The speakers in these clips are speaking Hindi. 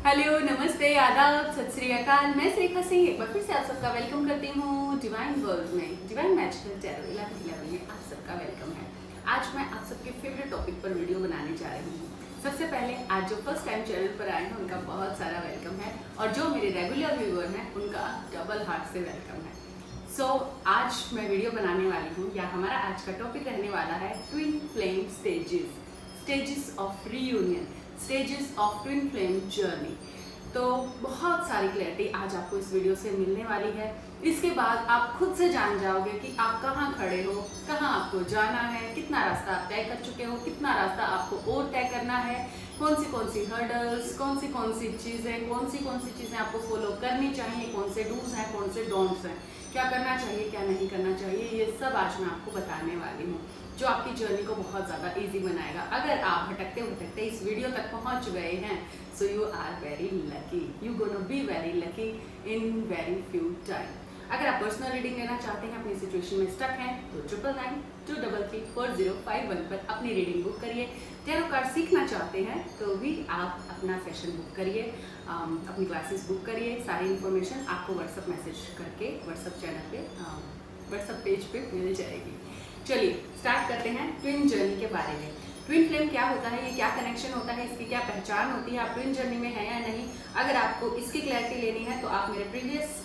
हेलो, नमस्ते, आदाब, सत श्री अकाल। मैं श्रेखा सिंह एक बार फिर से आप सबका वेलकम करती हूँ डिवाइन वर्ल्ड में, डिवाइन मैजिकल टैरो 11 में आप सबका वेलकम है। आज मैं आप सबके फेवरेट टॉपिक पर वीडियो बनाने जा रही हूँ। सबसे पहले आज जो फर्स्ट टाइम चैनल पर आए हैं उनका बहुत सारा वेलकम है, और जो मेरे रेगुलर व्यूअर हैं उनका डबल हार्ट से वेलकम है। आज मैं वीडियो बनाने वाली हूँ, या हमारा आज का टॉपिक रहने वाला है twin flame stages of reunion, stages of twin flame journey. तो बहुत सारी क्लैरिटी आज आपको इस वीडियो से मिलने वाली है। इसके बाद आप खुद से जान जाओगे कि आप कहाँ खड़े हो, कहाँ आपको जाना है, कितना रास्ता आप तय कर चुके हो, कितना रास्ता आपको और तय करना है, कौन सी हर्डल्स, कौन सी चीज़ें आपको फॉलो करनी चाहिए, कौन से डूज हैं, कौन से डोंट्स हैं, क्या करना चाहिए, क्या नहीं करना चाहिए, ये सब आज मैं आपको बताने वाली हूँ, जो आपकी जर्नी को बहुत ज़्यादा इजी बनाएगा। अगर आप भटकते इस वीडियो तक पहुँच गए हैं, so you are very lucky, you gonna be very lucky in very few time. अगर आप पर्सनल रीडिंग लेना चाहते हैं, अपनी सिचुएशन में स्टक हैं, तो 9992334051 पर अपनी रीडिंग बुक करिए। टैरो कार्ड सीखना चाहते हैं तो भी आप अपना सेशन बुक करिए, अपनी क्लासेस बुक करिए। सारी इन्फॉर्मेशन आपको व्हाट्सएप मैसेज करके व्हाट्सएप चैनल पे, व्हाट्सएप पेज पे मिल जाएगी। चलिए स्टार्ट करते हैं ट्विन जर्नी के बारे में। ट्विन फ्लेम क्या होता है, ये क्या कनेक्शन होता है, इसकी क्या पहचान होती है, आप ट्विन जर्नी में हैं या नहीं। अगर आपको इसकी क्लैरिटी लेनी है तो आप मेरे प्रीवियस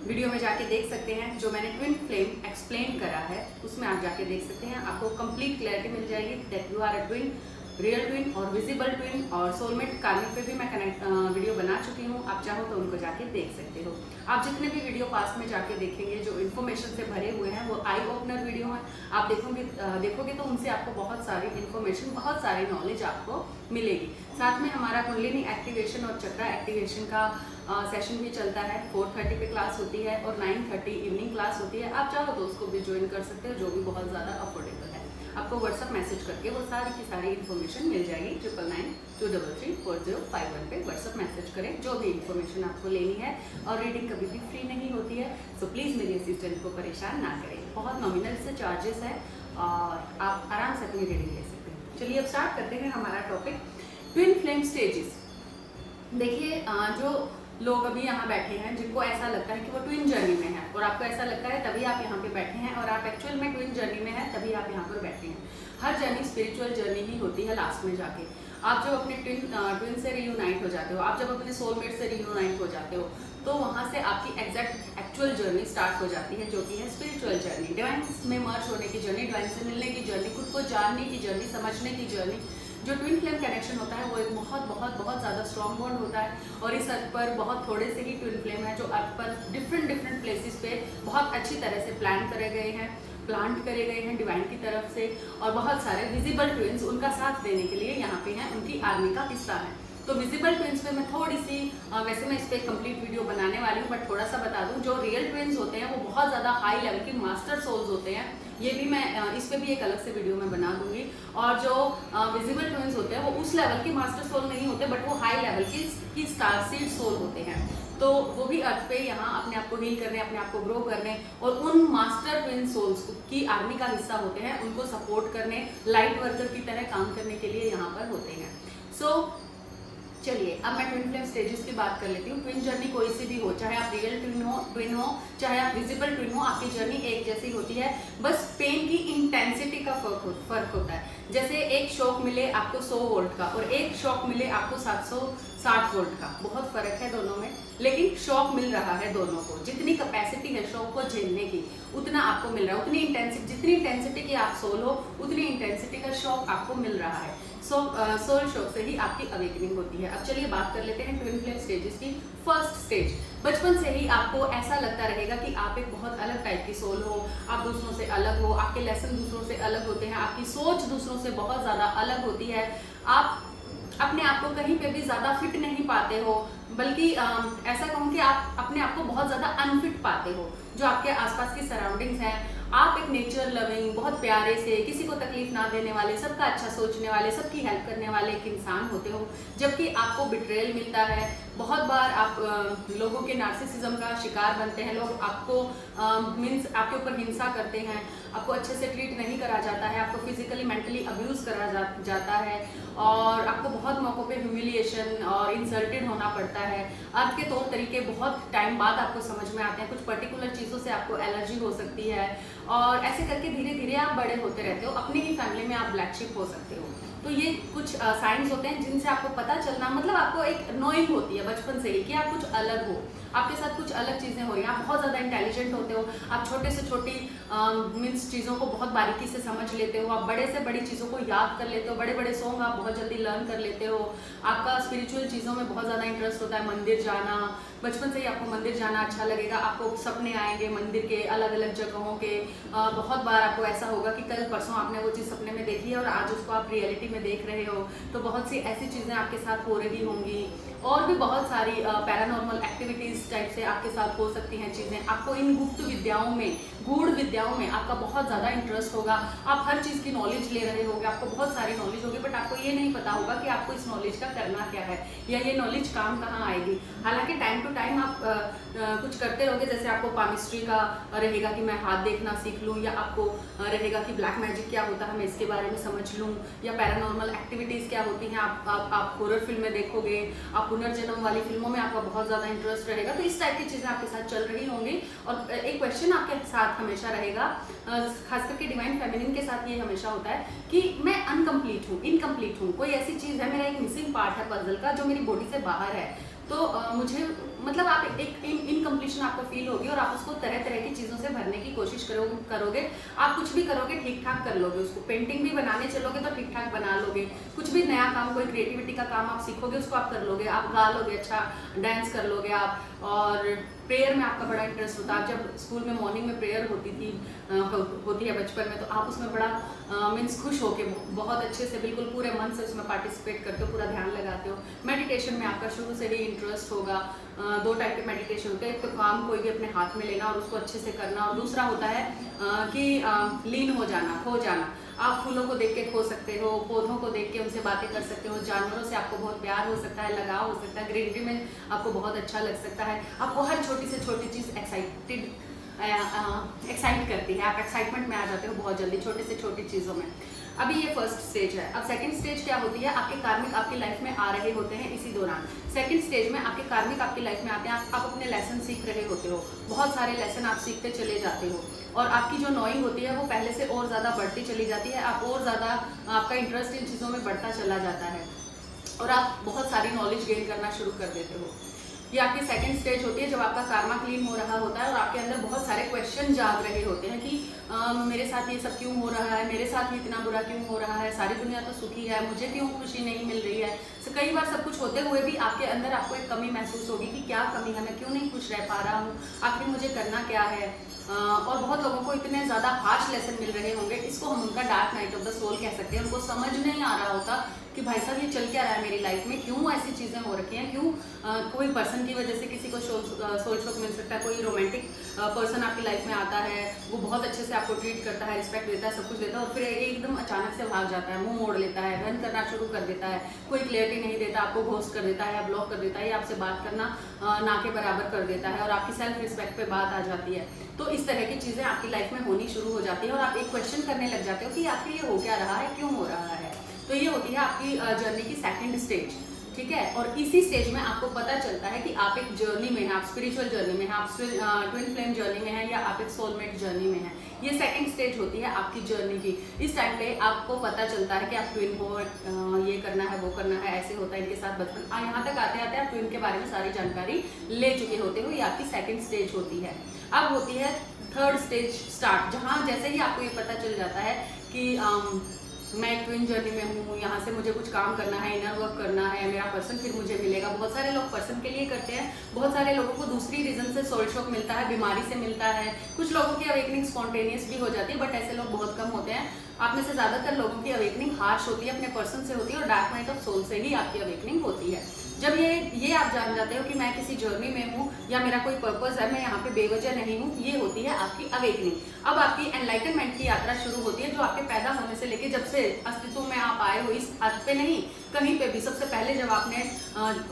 वीडियो में जाके देख सकते हैं, जो मैंने ट्विन फ्लेम एक्सप्लेन करा है उसमें आप जाके देख सकते हैं। आपको कंप्लीट क्लैरिटी मिल जाएगी that you are a twin, real twin और विजिबल ट्विन, और सोलमेट कार्मिक पे भी मैं वीडियो बना चुकी हूँ। आप चाहो तो उनको जाके देख सकते हो। आप जितने भी वीडियो पास में जाके देखेंगे जो इन्फॉर्मेशन से भरे हुए हैं वो आई ओपनर वीडियो हैं। आप देखोगे तो उनसे आपको बहुत सारी इन्फॉर्मेशन, बहुत सारी नॉलेज आपको मिलेगी। साथ में हमारा कुंडलिनी एक्टिवेशन और चक्रा एक्टिवेशन का सेशन भी चलता है। 4:30 पे क्लास होती है और 9:30 इवनिंग क्लास होती है। आप चाहो तो उसको भी ज्वाइन कर सकते हो, जो भी बहुत ज़्यादा अफोर्डेबल है। आपको व्हाट्सअप मैसेज करके वो सारी की सारी इन्फॉर्मेशन मिल जाएगी। 9992334051 पे व्हाट्सअप मैसेज करें जो भी इन्फॉर्मेशन आपको लेनी है। और रीडिंग कभी भी फ्री नहीं होती है, सो प्लीज़ मेरी असिस्टेंट को परेशान ना करें। बहुत नॉमिनल से चार्जेस है और आप आराम से अपनी रीडिंग ले सकते हैं। चलिए अब स्टार्ट करते हैं हमारा टॉपिक ट्विन फ्लेम स्टेजेस। देखिए, जो लोग अभी यहाँ बैठे हैं जिनको ऐसा लगता है कि वो ट्विन जर्नी में है, और आपको ऐसा लगता है तभी आप यहाँ पे बैठे हैं, और आप एक्चुअल में ट्विन जर्नी में हैं तभी आप यहाँ पर बैठे हैं। हर जर्नी स्पिरिचुअल जर्नी ही होती है। लास्ट में जाके आप जब अपने ट्विन से रियूनाइट हो जाते हो, आप जब अपने सोलमेट से रियूनाइट हो जाते हो, तो वहाँ से आपकी एग्जैक्ट एक्चुअल जर्नी स्टार्ट हो जाती है, जो कि है स्पिरिचुअल जर्नी, डिवाइन में मर्ज होने की जर्नी, डिवाइन से मिलने की जर्नी, खुद को जानने की जर्नी, समझने की जर्नी। जो ट्विन फ्लेम कनेक्शन होता है वो एक बहुत ज़्यादा स्ट्रॉन्ग बॉन्ड होता है, और इस अर्थ पर बहुत थोड़े से ही ट्विन फ्लेम है जो अर्थ पर डिफरेंट प्लेसेस पे बहुत अच्छी तरह से प्लांट करे गए हैं डिवाइन की तरफ से। और बहुत सारे विजिबल ट्विन्स उनका साथ देने के लिए यहाँ पे हैं, उनकी आर्मी का हिस्सा है। तो विजिबल ट्विन्स पे मैं थोड़ी सी, वैसे मैं इस पर कंप्लीट वीडियो बनाने वाली हूँ, बट थोड़ा सा बता दूँ, जो रियल ट्विन्स होते हैं वो बहुत ज़्यादा हाई लेवल की मास्टर सोल्स होते हैं। ये भी मैं इस पर भी एक अलग से वीडियो में बना दूंगी। और जो विजिबल ट्विन्स होते हैं वो उस लेवल की मास्टर सोल नहीं होते, बट वो हाई लेवल की स्टार सीड सोल होते हैं। तो वो भी अर्थ पे यहाँ अपने आप को हील करने, अपने आप को ग्रो करने, और उन मास्टर ट्विन सोल्स की आर्मी का हिस्सा होते हैं, उनको सपोर्ट करने, लाइट वर्कर की तरह काम करने के लिए यहाँ पर होते हैं। चलिए अब मैं ट्विन फ्लेम स्टेजेस की बात कर लेती हूँ। ट्विन जर्नी कोई सी भी हो, चाहे आप रियल ट्विन हो, चाहे आप विजिबल ट्विन हो, आपकी जर्नी एक जैसी होती है। बस पेन की इंटेंसिटी का फर्क होता है। जैसे एक शॉक मिले आपको 100 वोल्ट का, और एक शॉक मिले आपको 760 वोल्ट का, बहुत फर्क है दोनों में, लेकिन शॉक मिल रहा है दोनों को। जितनी कैपेसिटी है शॉक को झेलने की, उतना आपको मिल रहा है, उतनी इंटेंसिटी, जितनी इंटेंसिटी की आप सोल हो उतनी इंटेंसिटी का शॉक आपको मिल रहा है। सोल शॉक से ही आपकी अवेकनिंग होती है। अब चलिए बात कर लेते हैं ट्विन फ्लेम स्टेजेस की। फर्स्ट स्टेज, बचपन से ही आपको ऐसा लगता रहेगा कि आप एक बहुत अलग टाइप की सोल हो, आप दूसरों से अलग हो, आपके लेसन दूसरों से अलग होते हैं, आपकी सोच दूसरों से बहुत ज़्यादा अलग होती है। आप अपने आप को कहीं पे भी ज़्यादा फिट नहीं पाते हो, बल्कि ऐसा कहूँ कि आप अपने आप को बहुत ज़्यादा अनफिट पाते हो। जो आपके आसपास की सराउंडिंग्स हैं, आप एक नेचर लविंग, बहुत प्यारे से, किसी को तकलीफ ना देने वाले, सबका अच्छा सोचने वाले, सबकी हेल्प करने वाले एक इंसान होते हो। जबकि आपको बिट्रेयल मिलता है, बहुत बार आप लोगों के नार्सिसिज्म का शिकार बनते हैं। लोग आपको आपके ऊपर हिंसा करते हैं, आपको अच्छे से ट्रीट नहीं करा जाता है, आपको फिजिकली मेंटली अब्यूज़ करा जाता है, और आपको बहुत मौक़ों पे ह्यूमिलिएशन और इंसल्टेड होना पड़ता है। अर्थ के तौर तरीके बहुत टाइम बाद आपको समझ में आते हैं, कुछ पर्टिकुलर चीज़ों से आपको एलर्जी हो सकती है, और ऐसे करके धीरे धीरे आप बड़े होते रहते हो। अपनी ही फैमिली में आप ब्लैक शिप हो सकते हो। तो ये कुछ साइंस होते हैं जिनसे आपको पता चलना, मतलब आपको एक नोइंग होती है बचपन से ही कि आप कुछ अलग हो, आपके साथ कुछ अलग चीज़ें हो रही हैं, आप बहुत ज़्यादा इंटेलिजेंट होते हो, आप छोटे से छोटी मीन्स चीज़ों को बहुत बारीकी से समझ लेते हो, आप बड़े से बड़ी चीज़ों को याद कर लेते हो, बड़े बड़े सॉन्ग आप बहुत जल्दी लर्न कर लेते हो, आपका स्पिरिचुअल चीज़ों में बहुत ज़्यादा इंटरेस्ट होता है, मंदिर जाना, बचपन से ही आपको मंदिर जाना अच्छा लगेगा, आपको सपने आएंगे मंदिर के, अलग अलग जगहों के। बहुत बार आपको ऐसा होगा कि कल परसों आपने वो चीज़ सपने में देखी है और आज उसको आप रियलिटी में देख रहे हो, तो बहुत सी ऐसी चीज़ें आपके साथ हो रही होंगी। और भी बहुत सारी पैरानॉर्मल एक्टिविटीज़ टाइप से आपके साथ हो सकती हैं चीज़ें। आपको इन गुप्त विद्याओं में, गूढ़ विद्याओं में आपका बहुत ज़्यादा इंटरेस्ट होगा, आप हर चीज़ की नॉलेज ले रहे होगे, आपको बहुत सारी नॉलेज होगी, बट आपको ये नहीं पता होगा कि आपको इस नॉलेज का करना क्या है या ये नॉलेज काम कहाँ आएगी। हालांकि टाइम टू टाइम आप कुछ करते रहोगे, जैसे आपको पामिस्ट्री का रहेगा कि मैं हाथ देखना सीख लूँ, या आपको रहेगा कि ब्लैक मैजिक क्या होता है मैं इसके बारे में समझ लूँ, या पैरानॉर्मल एक्टिविटीज़ क्या होती हैं, आप हॉरर फिल्में देखोगे, आप पुनर्जन्म वाली फिल्मों में आपका बहुत ज़्यादा इंटरेस्ट रहेगा। तो इस टाइप की चीज़ें आपके साथ चल रही होंगी। और एक क्वेश्चन आपके साथ हमेशा रहेगा, खास करके डिवाइन फेमिनिन के साथ ये हमेशा होता है कि मैं अनकम्प्लीट हूँ, इनकम्प्लीट हूँ, कोई ऐसी चीज़ है, मेरा एक मिसिंग पार्ट है पजल का जो मेरी बॉडी से बाहर है। तो मुझे मतलब आप एक इनकम्प्लीशन आपको फील होगी और आप उसको तरह तरह की चीज़ों से भरने की कोशिश करोगे। आप कुछ भी करोगे ठीक ठाक कर लोगे उसको, पेंटिंग भी बनाने चलोगे तो ठीक ठाक बना लोगे, कुछ भी नया काम, कोई क्रिएटिविटी का काम आप सीखोगे उसको आप कर लोगे, आप गा लोगे, अच्छा डांस कर लोगे आप। और प्रेयर में आपका बड़ा इंटरेस्ट होता है। जब स्कूल में मॉर्निंग में प्रेयर होती है बचपन में, तो आप उसमें बड़ा मीन्स खुश होके बहुत अच्छे से बिल्कुल पूरे मन से उसमें पार्टिसिपेट करते हो, पूरा ध्यान लगाते हो। मेडिटेशन में आपका शुरू से ही इंटरेस्ट होगा। दो टाइप के मेडिटेशन होते हैं, एक तो काम कोई भी अपने हाथ में लेना और उसको अच्छे से करना, और दूसरा होता है कि लीन हो जाना, खो जाना। आप फूलों को देख के खो सकते हो, पौधों को देख के उनसे बातें कर सकते हो, जानवरों से आपको बहुत प्यार हो सकता है, लगाव हो सकता है, ग्रीनरी में आपको बहुत अच्छा लग सकता है, आपको हर छोटी से छोटी चीज़ एक्साइट करती है, आप एक्साइटमेंट में आ जाते हो बहुत जल्दी छोटे से छोटी चीज़ों में। अभी ये फर्स्ट स्टेज है। अब सेकंड स्टेज क्या होती है, आपके कार्मिक आपकी लाइफ में आ रहे होते हैं इसी दौरान। सेकंड स्टेज में आपके कार्मिक आपकी लाइफ में आते हैं, आप अपने लेसन सीख रहे होते हो, बहुत सारे लेसन आप सीखते चले जाते हो, और आपकी जो नॉइंग होती है वो पहले से और ज़्यादा बढ़ती चली जाती है, आप और ज़्यादा आपका इंटरेस्ट इन चीज़ों में बढ़ता चला जाता है, और आप बहुत सारी नॉलेज गेन करना शुरू कर देते हो। ये आपकी सेकंड स्टेज होती है जब आपका कार्मा क्लीन हो रहा होता है और आपके अंदर बहुत सारे क्वेश्चन जाग रहे होते हैं कि मेरे साथ ये सब क्यों हो रहा है, मेरे साथ ही इतना बुरा क्यों हो रहा है, सारी दुनिया तो सुखी है, मुझे क्यों खुशी नहीं मिल रही है। तो कई बार सब कुछ होते हुए भी आपके अंदर आपको एक कमी महसूस होगी कि क्या कमी है, मैं क्यों नहीं खुश रह पा रहा हूँ, आखिर मुझे करना क्या है। और बहुत लोगों को इतने ज़्यादा हार्श लेसन मिल रहे होंगे, इसको हम उनका dark night of the soul कह सकते हैं। उनको समझ नहीं आ रहा होता कि भाई साहब ये चल क्या रहा है मेरी लाइफ में, क्यों ऐसी चीज़ें हो रखी हैं, क्यों कोई पर्सन की वजह से किसी को सोल शॉक मिल सकता है, कोई रोमांटिक पर्सन आपकी लाइफ में आता है, वो बहुत अच्छे से आपको ट्रीट करता है, रिस्पेक्ट देता है, सब कुछ देता है, और फिर एकदम अचानक से भाग जाता है, मुंह मोड़ लेता है, रन करना शुरू कर देता है, कोई क्लियरिटी नहीं देता, आपको घोस्ट कर देता है या ब्लॉक कर देता है, या आपसे बात करना ना के बराबर कर देता है, और आपकी सेल्फ रिस्पेक्ट पे बात आ जाती है। तो इस तरह की चीज़ें आपकी लाइफ में होनी शुरू हो जाती है और आप एक क्वेश्चन करने लग जाते हो कि आखिर ये हो क्या रहा है, क्यों हो रहा है। तो ये होती है आपकी जर्नी की सेकंड स्टेज, ठीक है। और इसी स्टेज में आपको पता चलता है कि आप एक जर्नी में हैं, आप स्पिरिचुअल जर्नी में हैं, आप ट्विन फ्लेम जर्नी में हैं, या आप एक सोलमेट जर्नी में हैं। ये सेकंड स्टेज होती है आपकी जर्नी की। इस टाइम पे आपको पता चलता है कि आप ट्विन हो, ये करना है, वो करना है, ऐसे होता है इनके साथ बचपन। यहाँ तक आते आते आप ट्विन के बारे में सारी जानकारी ले चुके होते हो। ये आपकी सेकंड स्टेज होती है। अब होती है थर्ड स्टेज स्टार्ट, जहाँ जैसे ही आपको ये पता चल जाता है कि मैं एक ट्विन जर्नी में हूँ, यहाँ से मुझे कुछ काम करना है, इनर वर्क करना है, मेरा पर्सन फिर मुझे मिलेगा। बहुत सारे लोग पर्सन के लिए करते हैं, बहुत सारे लोगों को दूसरी रीज़न से सोल शॉक मिलता है, बीमारी से मिलता है, कुछ लोगों की अवेकनिंग स्पॉन्टेनियस भी हो जाती है, बट ऐसे लोग बहुत कम होते हैं। आप में से ज़्यादातर लोगों की अवेकनिंग हार्श होती है, अपने पर्सन से होती है, और डार्क नाइट ऑफ सोल से ही आपकी अवेकनिंग होती है। जब ये आप जान जाते हो कि मैं किसी जर्नी में हूँ या मेरा कोई पर्पस है, मैं यहाँ पे बेवजह नहीं हूँ, ये होती है आपकी अवेकनिंग। अब आपकी एनलाइटनमेंट की यात्रा शुरू होती है, जो आपके पैदा होने से लेके जब से अस्तित्व में आप आए हो इस अर्थ पे नहीं, कहीं पे भी सबसे पहले जब आपने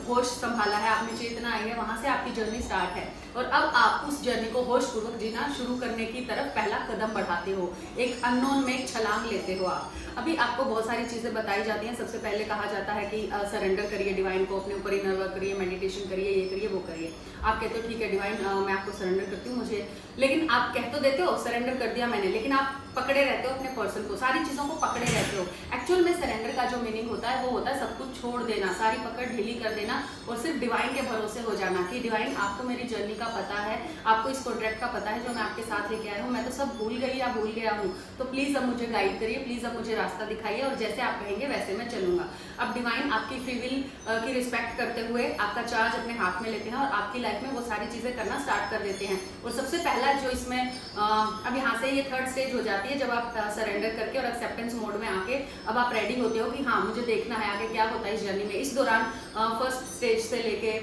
होश संभाला है, आपने चेतना आई है, वहां से आपकी जर्नी स्टार्ट है और अब आप उस जर्नी को होश पूर्वक जीना शुरू करने की तरफ पहला कदम बढ़ाते हो, एक अननोन में एक छलांग लेते हो आप। अभी आपको बहुत सारी चीजें बताई जाती हैं। सबसे पहले कहा जाता है कि सरेंडर करिए डिवाइन को, अपने ऊपर इनर वर्क करिए, मेडिटेशन करिए, ये करिए वो करिए। आप कहते हो ठीक है डिवाइन मैं आपको सरेंडर करती हूँ मुझे, लेकिन आप कह तो देते हो सरेंडर कर दिया मैंने, लेकिन आप पकड़े रहते हो अपने पर्सन को, सारी चीजों को पकड़े रहते हो। एक्चुअल में सरेंडर का जो मीनिंग होता है वो होता है सब कुछ छोड़ देना, सारी पकड़ ढीली कर देना और सिर्फ डिवाइन के भरोसे हो जाना कि डिवाइन आपको मेरी जर्नी का पता है, आपको इस कॉन्ट्रैक्ट का पता है जो मैं आपके साथ लेके आया हूँ, मैं तो सब भूल गई या भूल गया हूँ, तो प्लीज अब मुझे गाइड करिए, प्लीज अब मुझे रास्ता दिखाइए और जैसे आप कहेंगे वैसे मैं चलूंगा। अब डिवाइन आपकी फ्री विल की रिस्पेक्ट करते हुए आपका चार्ज अपने हाथ में लेते हैं और आपकी लाइफ में वो सारी चीजें करना स्टार्ट कर देते हैं। और सबसे पहला जो इसमें अब यहाँ से ये थर्ड स्टेज हो जाती है जब आप सरेंडर करके और एक्सेप्टेंस मोड में आके अब आप रेडी होते हो कि हाँ मुझे देखना है आगे क्या होता है इस जर्नी में। इस दौरान फर्स्ट स्टेज से लेके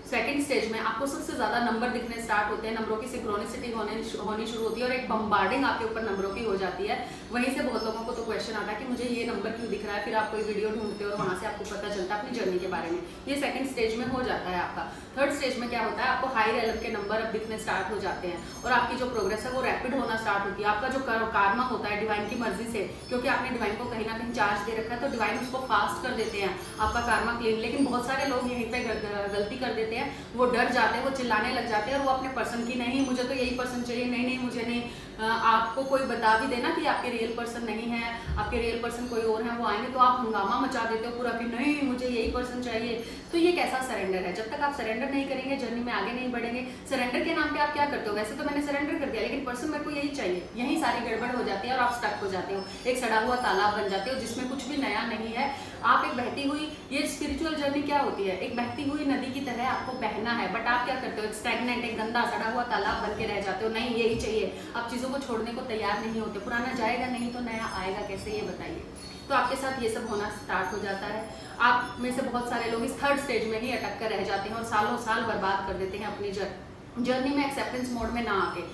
सेकंड स्टेज में आपको सबसे ज्यादा नंबर दिखने स्टार्ट होते हैं, नंबरों की सिंक्रोनिसिटी होनी शुरू होती है और एक बम्बार्डिंग आपके ऊपर नंबरों की हो जाती है। वहीं से बहुत लोगों को तो क्वेश्चन आता है कि मुझे ये नंबर क्यों दिख रहा है, फिर आप कोई वीडियो ढूंढते हो और वहां से आपको पता चलता है अपनी जर्नी के बारे में। ये सेकंड स्टेज में हो जाता है आपका। थर्ड स्टेज में क्या होता है, आपको हाई लेवल के नंबर अब दिखने स्टार्ट हो जाते हैं और आपकी जो प्रोग्रेस है वो रैपिड होना स्टार्ट होती है। आपका जो कार्मा होता है डिवाइन की मर्जी से, क्योंकि आपने डिवाइन को कहीं ना कहीं चार्ज दे रखा है तो डिवाइन उसको फास्ट कर देते हैं आपका कार्मा क्लीन। लेकिन बहुत सारे लोग यहीं पे गलती कर देते हैं, वो डर जाते हैं, वो चिल्लाने लग जाते हैं और वो अपने पर्सन की नहीं मुझे तो यही पर्सन चाहिए, नहीं नहीं मुझे नहीं। आपको कोई बता भी देना कि आपके रियल पर्सन नहीं है, आपके रियल पर्सन कोई और है, वो आएंगे तो आप हंगामा मचा देते हो पूरा कि नहीं मुझे यही पर्सन चाहिए। तो ये कैसा सरेंडर है? जब तक आप सरेंडर नहीं करेंगे जर्नी में आगे नहीं बढ़ेंगे। सरेंडर के नाम पे आप क्या करते हो, वैसे तो मैंने सरेंडर कर दिया लेकिन पर्सन मेरे को यही चाहिए, यही सारी गड़बड़ हो जाती है और आप स्टक हो जाते हो, एक सड़ा हुआ तालाब बन जाते हो जिसमें कुछ भी नया नहीं है। आप एक बहती हुई, ये स्पिरिचुअल जर्नी क्या होती है, एक बहती हुई नदी की तरह आपको बहना है, बट आप क्या करते हो, एक स्टैग्नेंट, एक गंदा सड़ा हुआ तालाब बन के रह जाते हो। नहीं यही चाहिए, आप चीजों को छोड़ने को तैयार नहीं होते। पुराना जाएगा नहीं तो नया आएगा कैसे, ये बताइए। तो आपके साथ ये सब होना स्टार्ट हो जाता है। आप में से बहुत सारे लोग इस थर्ड स्टेज में ही अटक कर रह जाते हैं और सालों साल बर्बाद कर देते हैं अपनी जर्नी में एक्सेप्टेंस मोड में ना आके।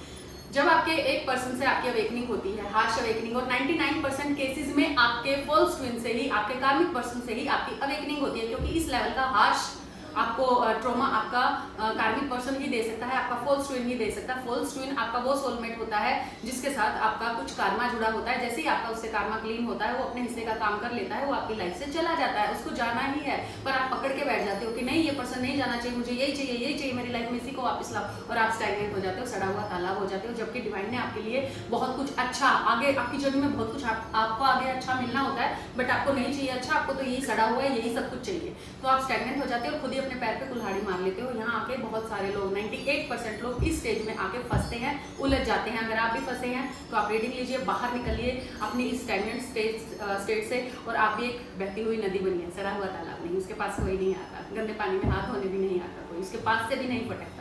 जब आपके एक पर्सन से आपकी अवेकनिंग होती है, हार्श अवेकनिंग, और 99% केसेस में आपके फॉल्स ट्विन से ही, आपके कार्मिक पर्सन से ही आपकी अवेकनिंग होती है, क्योंकि इस लेवल का हार्श आपको ट्रॉमा आपका कार्मिक पर्सन ही दे सकता है, आपका फॉल्स ट्विन ही दे सकता है। फॉल्स ट्विन आपका वो सोलमेट होता है जिसके साथ आपका कुछ कार्मा जुड़ा होता है। जैसे ही आपका उससे कार्मा क्लीन होता है वो अपने हिस्से का काम कर लेता है, वो आपकी लाइफ से चला जाता है, उसको जाना ही है, पर आप पकड़ के बैठ जाते हो कि नहीं ये पर्सन नहीं जाना चाहिए, मुझे यही चाहिए, यही चाहिए मेरी लाइफ में, इसी को वापस लाओ, और आप स्टैग्नेंट हो जाते हो, सड़ा हुआ तालाब हो जाते हो। जबकि डिवाइन ने आपके लिए बहुत कुछ अच्छा आगे, आपकी जर्नी में बहुत कुछ आपको आगे अच्छा मिलना होता है, बट आपको नहीं चाहिए अच्छा, आपको तो यही सड़ा हुआ है, यही सब कुछ चाहिए। तो आप स्टैग्नेंट हो जाते हो और खुद ही अपने पैर पे कुल्हाड़ी मार लेते हो। यहाँ आके बहुत सारे लोग, 98% लोग इस स्टेज में आके फंसते हैं, उलझ जाते हैं। अगर आप भी फंसे हैं तो आप रीडिंग लीजिए, बाहर निकलिए अपनी इस स्टैग्नेंट स्टेट से और आप भी एक बहती हुई नदी बनिए, सड़ा हुआ तालाब नहीं, उसके पास कोई नहीं आता, गंदे पानी में हाथ धोने भी नहीं आता कोई, उसके पास से भी नहीं फटकता।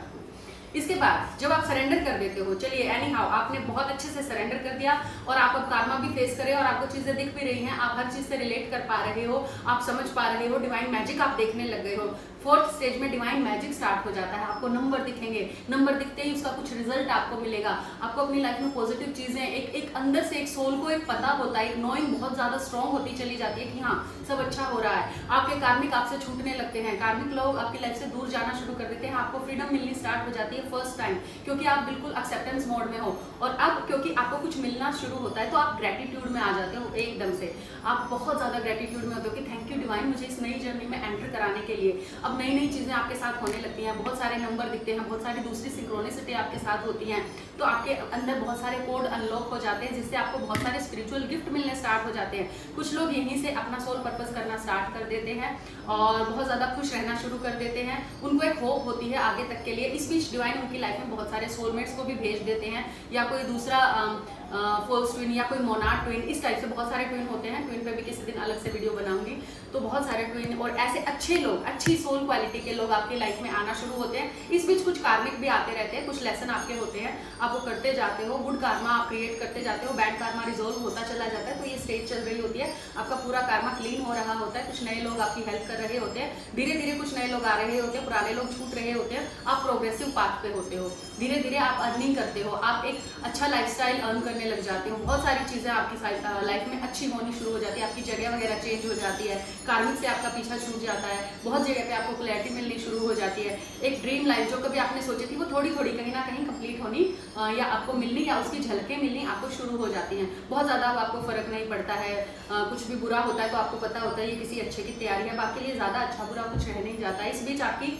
इसके बाद जब आप सरेंडर कर देते हो, चलिए एनी हाउ आपने बहुत अच्छे से सरेंडर कर दिया और आप अब कार्मा भी फेस करें और आपको चीजें दिख भी रही हैं, आप हर चीज से रिलेट कर पा रहे हो, आप समझ पा रहे हो, डिवाइन मैजिक आप देखने लग गए हो। फोर्थ स्टेज में डिवाइन मैजिक स्टार्ट हो जाता है, आपको नंबर दिखेंगे, नंबर दिखते ही उसका कुछ रिजल्ट आपको मिलेगा। आपको अपनी लाइफ में पॉजिटिव चीजें, एक अंदर से एक सोल को एक पता होता है, एक नोइंग बहुत ज्यादा स्ट्रॉन्ग होती चली जाती है कि हाँ सब अच्छा हो रहा है। आपके कार्मिक आपसे छूटने लगते हैं, कार्मिक लोग आपकी लाइफ से दूर जाना शुरू कर देते हैं, आपको फ्रीडम मिलनी स्टार्ट हो जाती है फर्स्ट टाइम, क्योंकि आप बिल्कुल एक्सेप्टेंस मोड में हो। और अब क्योंकि आपको कुछ मिलना शुरू होता है तो आप ग्रेटिट्यूड में आ जाते हो एकदम से, आप बहुत ज्यादा ग्रेटिट्यूड में होते हो कि थैंक यू डिवाइन मुझे इस नई जर्नी में एंटर कराने के लिए। अब नई नई चीजें आपके साथ होने लगती हैं, बहुत सारे नंबर दिखते हैं, बहुत सारी दूसरी सिंक्रोनिसिटी आपके साथ होती हैं, तो आपके अंदर बहुत सारे कोड अनलॉक हो जाते हैं, जिससे आपको बहुत सारे स्पिरिचुअल गिफ्ट मिलने स्टार्ट हो जाते हैं। कुछ लोग यहीं से अपना सोल पर्पस करना स्टार्ट कर देते हैं और बहुत ज्यादा खुश रहना शुरू कर देते हैं, उनको एक होप होती है आगे तक के लिए। इस बीच डिवाइन उनकी लाइफ में बहुत सारे सोलमेट्स को भी भेज देते हैं, या कोई दूसरा फॉल्स ट्विन या कोई मोनार्क ट्विन, इस टाइप से बहुत सारे ट्विन होते हैं। ट्विन पे भी किसी दिन अलग से वीडियो बनाऊंगी। तो बहुत सारे ट्विन और ऐसे अच्छे लोग, अच्छी सोल क्वालिटी के लोग आपकी लाइफ में आना शुरू होते हैं। इस बीच कुछ कार्मिक भी आते रहते हैं, कुछ लेसन आपके होते हैं, आप वो करते जाते हो, गुड कार्मा आप क्रिएट करते जाते हो, बैड कार्मा रिजोल्व होता चला जाता है। तो ये स्टेज चल रही होती है, आपका पूरा कार्मा क्लीन हो रहा होता है, कुछ नए लोग आपकी हेल्प कर रहे होते हैं, धीरे धीरे कुछ नए लोग आ रहे होते हैं, पुराने लोग छूट रहे होते हैं, आप प्रोग्रेसिव पाथ पे होते हो, धीरे धीरे आप अर्निंग करते हो, आप एक अच्छा लाइफस्टाइल अर्न करने करने लग जाते हो, बहुत सारी चीज़ें आपकी लाइफ में अच्छी होनी शुरू हो जाती है, आपकी जगह वगैरह चेंज हो जाती है, कार्मिक से आपका पीछा छूट जाता है, बहुत जगह पे आपको क्लैरिटी मिलनी शुरू हो जाती है। एक ड्रीम लाइफ जो कभी आपने सोची थी वो थोड़ी थोड़ी कहीं ना कहीं कंप्लीट होनी या आपको मिलनी या उसकी झलकें मिलनी आपको शुरू हो जाती हैं। बहुत ज़्यादा अब आपको फर्क नहीं पड़ता है, कुछ भी बुरा होता है तो आपको पता होता है ये किसी अच्छे की तैयारी है, बाकी लिए ज़्यादा अच्छा बुरा कुछ रह नहीं जाता है। इस बीच आपकी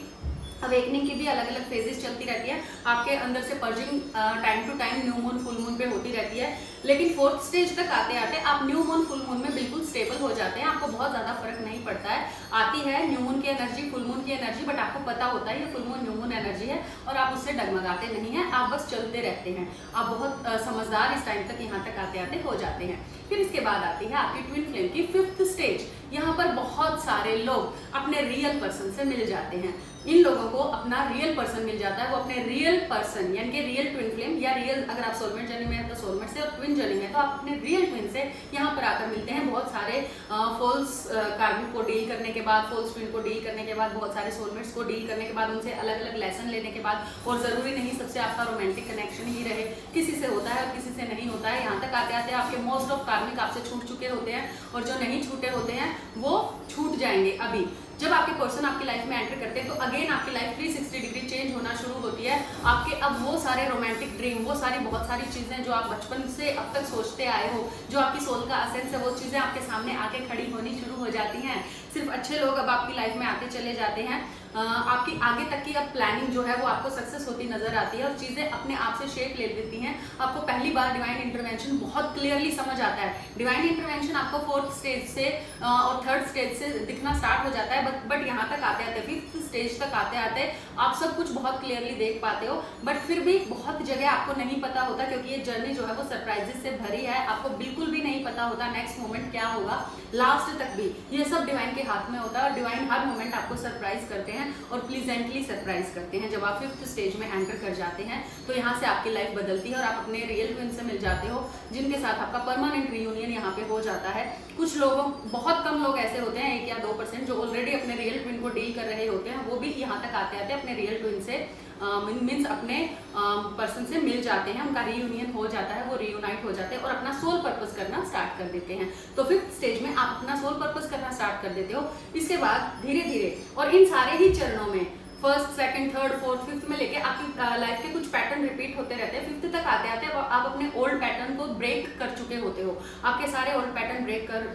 अवेकनिंग की भी अलग अलग फेजेस चलती रहती है, आपके अंदर से purging time to time new moon full moon पे होती रहती है, लेकिन 4th स्टेज तक आते आते आप न्यू मून फुल मून में बिल्कुल स्टेबल हो जाते हैं, आपको बहुत ज़्यादा फर्क नहीं पड़ता है। आती है न्यू मून की एनर्जी, फुल मून की एनर्जी, बट आपको पता होता है ये full moon new moon energy है और आप उससे डगमगाते नहीं हैं, आप बस चलते रहते हैं। आप बहुत समझदार इस टाइम तक यहाँ तक आते आते हो जाते हैं। फिर इसके बाद आती है आपकी ट्विन फ्लेम की 5th स्टेज। यहाँ पर बहुत सारे लोग अपने रियल पर्सन से मिल जाते हैं। इन लोगों को अपना रियल पर्सन मिल जाता है, वो अपने रियल पर्सन यानी कि रियल ट्विन फ्लेम या रियल, अगर आप सोलमेट जर्नी में है तो सोलमेट से, और ट्विन जर्नी में तो आप अपने रियल ट्विन से यहाँ पर आकर मिलते हैं। बहुत सारे फॉल्स कार्मिक को डील करने के बाद, फॉल्स ट्विन को डील करने के बाद, बहुत सारे सोलमेट्स को डील करने के बाद, उनसे अलग अलग लेसन लेने के बाद, और ज़रूरी नहीं सबसे आपका रोमांटिक कनेक्शन ही रहे, किसी से होता है और किसी से नहीं होता है। यहाँ तक आते आते आपके मोस्ट ऑफ कार्मिक आपसे छूट चुके होते हैं, और जो नहीं छूटे होते हैं वो छूट जाएंगे। अभी जब आपके पर्सन आपकी लाइफ में एंटर करते हैं तो अगेन आपकी लाइफ 360 डिग्री चेंज होना शुरू होती है। आपके अब वो सारे रोमांटिक ड्रीम, वो सारी बहुत सारी चीज़ें जो आप बचपन से अब तक सोचते आए हो, जो आपकी सोल का असेंस है, वो चीज़ें आपके सामने आके खड़ी होनी शुरू हो जाती हैं। सिर्फ अच्छे लोग अब आपकी लाइफ में आते चले जाते हैं। आपकी आगे तक की अब प्लानिंग जो है वो आपको सक्सेस होती नजर आती है और चीज़ें अपने आप से शेप ले लेती हैं। आपको पहली बार डिवाइन इंटरवेंशन बहुत क्लियरली समझ आता है। डिवाइन इंटरवेंशन आपको 4th स्टेज से और 3rd स्टेज से दिखना स्टार्ट हो जाता है, बट यहाँ तक आते आते 5th स्टेज तक आते आते आप सब कुछ बहुत क्लियरली देख पाते हो, बट फिर भी बहुत जगह आपको नहीं पता होता, क्योंकि ये जर्नी जो है वो सरप्राइजेस से भरी है। आपको बिल्कुल भी नहीं पता होता नेक्स्ट मोमेंट क्या होगा, लास्ट तक भी ये सब डिवाइन के हाथ में होता है, और डिवाइन हर मोमेंट आपको सरप्राइज करते हैं और प्लीजेंटली सरप्राइज करते हैं। जब आप 5th स्टेज में एंटर कर जाते हैं तो यहाँ से आपकी लाइफ बदलती है और आप अपने रियल ट्विन से मिल जाते हो, जिनके साथ आपका परमानेंट रियूनियन यहाँ पे हो जाता है। कुछ लोगों, बहुत कम लोग ऐसे होते हैं, 1 या 2% जो ऑलरेडी अपने रियल ट्विन को डील कर रहे होते हैं, वो भी यहाँ तक आते आते अपने रियल ट्विन से मीन्स अपने पर्सन से मिल जाते हैं, उनका रीयूनियन हो जाता है, वो रीयूनाइट हो जाते हैं और अपना सोल पर्पस करना स्टार्ट कर देते हैं। तो 5th स्टेज में आप अपना सोल पर्पस करना स्टार्ट कर देते हो। इसके बाद धीरे धीरे, और इन सारे ही चरणों में 1st, 2nd, 3rd, 4th, 5th में लेके आपकी लाइफ के कुछ पैटर्न रिपीट होते रहते हैं। 5th तक आते आते आप अपने ओल्ड पैटर्न को ब्रेक कर चुके होते हो, आपके सारे ओल्ड पैटर्न ब्रेक कर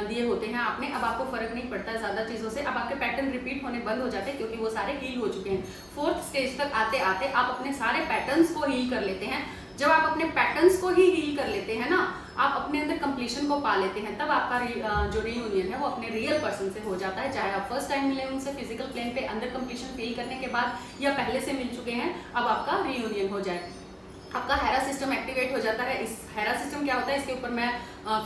दिए होते हैं आपने। अब आपको फर्क नहीं पड़ता है ज़्यादा चीज़ों से, अब आपके पैटर्न रिपीट होने बंद हो जाते हैं क्योंकि वो सारे हील हो चुके हैं। 4th स्टेज तक आते आते आप अपने सारे पैटर्न्स को हील कर लेते हैं। जब आप अपने पैटर्न्स को ही हील कर लेते हैं ना, आप अपने अंदर कंप्लीशन को पा लेते हैं, तब आपका जो रीयूनियन है वो अपने रियल पर्सन से हो जाता है। चाहे आप फर्स्ट टाइम मिले उनसे फिजिकल प्लेन पे अंदर कंप्लीशन फील करने के बाद, या पहले से मिल चुके हैं, अब आपका रीयूनियन हो जाए, आपका हेरा सिस्टम एक्टिवेट हो जाता है। इस हेरा सिस्टम क्या होता है इसके ऊपर मैं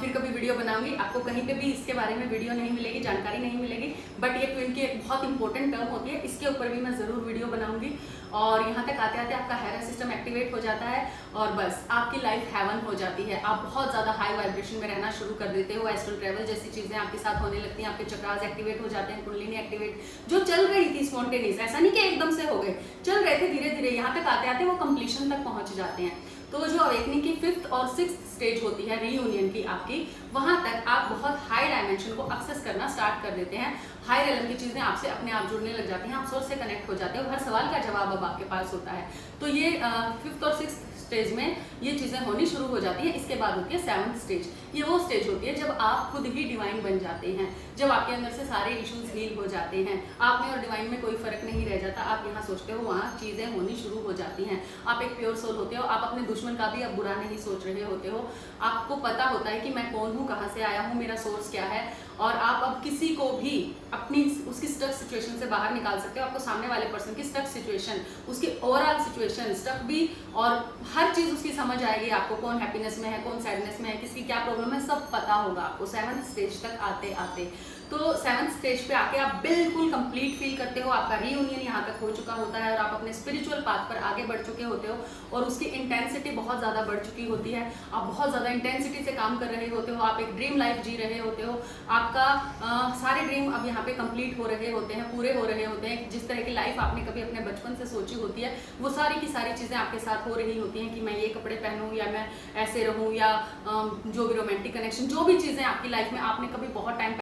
फिर कभी वीडियो बनाऊंगी। आपको कहीं पे भी इसके बारे में वीडियो नहीं मिलेगी, जानकारी नहीं मिलेगी, बट ये ट्विन की एक बहुत इंपॉर्टेंट टर्म होती है, इसके ऊपर भी मैं ज़रूर वीडियो बनाऊंगी। और यहाँ तक आते आते आपका हेरा सिस्टम एक्टिवेट हो जाता है और बस आपकी लाइफ हेवन हो जाती है। आप बहुत ज़्यादा हाई वाइब्रेशन में रहना शुरू कर देते हो। एस्ट्रल ट्रैवल जैसी चीज़ें आपके साथ होने लगती हैं, आपके चक्रास एक्टिवेट हो जाते हैं, कुंडलिनी एक्टिवेट, जो चल रही थी स्पॉन्टेनियस, ऐसा नहीं कि एकदम से हो गए, चल रहे थे धीरे धीरे, यहाँ तक आते आते वो कंप्लीशन तक पहुँच जाते हैं। तो जो अवेकनिंग की 5th और 6th स्टेज होती है रीयूनियन की आपकी, वहां तक आप बहुत हाई डायमेंशन को एक्सेस करना स्टार्ट कर देते हैं। हाई रेलम की चीज़ें आपसे अपने आप जुड़ने लग जाती हैं, आप सोर्स से कनेक्ट हो जाते हो, हर सवाल का जवाब अब आपके पास होता है। तो ये 5th और 6th स्टेज में ये चीज़ें होनी शुरू हो जाती है। इसके बाद होती है 7th स्टेज। ये वो स्टेज होती है जब आप खुद ही डिवाइन बन जाते हैं, जब आपके अंदर से सारे इश्यूज हील हो जाते हैं, आप में और डिवाइन में कोई फर्क नहीं रह जाता। आप यहाँ सोचते हो, वहाँ चीज़ें होनी शुरू हो जाती हैं। आप एक प्योर सोल होते हो, आप अपने दुश्मन का भी अब बुरा नहीं सोच रहे होते हो। आपको पता होता है कि मैं कौन हूँ, कहाँ से आया हूँ, मेरा सोर्स क्या है, और आप अब किसी को भी अपनी उसकी स्टक सिचुएशन से बाहर निकाल सकते हो। आपको सामने वाले पर्सन की स्टक सिचुएशन, उसकी ओवरऑल सिचुएशन, स्टक भी, और हर चीज़ उसकी समझ आएगी आपको, कौन हैप्पीनेस में है, कौन सैडनेस में है, किसकी क्या प्रॉब्लम है, सब पता होगा आपको 7th स्टेज तक आते आते। तो 7th स्टेज पे आके आप बिल्कुल कंप्लीट फील करते हो, आपका रीयूनियन यहाँ तक हो चुका होता है और आप अपने स्पिरिचुअल पाथ पर आगे बढ़ चुके होते हो और उसकी इंटेंसिटी बहुत ज़्यादा बढ़ चुकी होती है। आप बहुत ज़्यादा इंटेंसिटी से काम कर रहे होते हो, आप एक ड्रीम लाइफ जी रहे होते हो, आपका सारे ड्रीम अब यहाँ पे कंप्लीट हो रहे होते हैं, पूरे हो रहे होते हैं। जिस तरह की लाइफ आपने कभी अपने बचपन से सोची होती है, वो सारी की सारी चीज़ें आपके साथ हो रही होती हैं कि मैं ये कपड़े पहनूं या मैं ऐसे रहूं, या जो भी रोमांटिक कनेक्शन, जो भी चीज़ें आपकी लाइफ में आपने कभी बहुत टाइम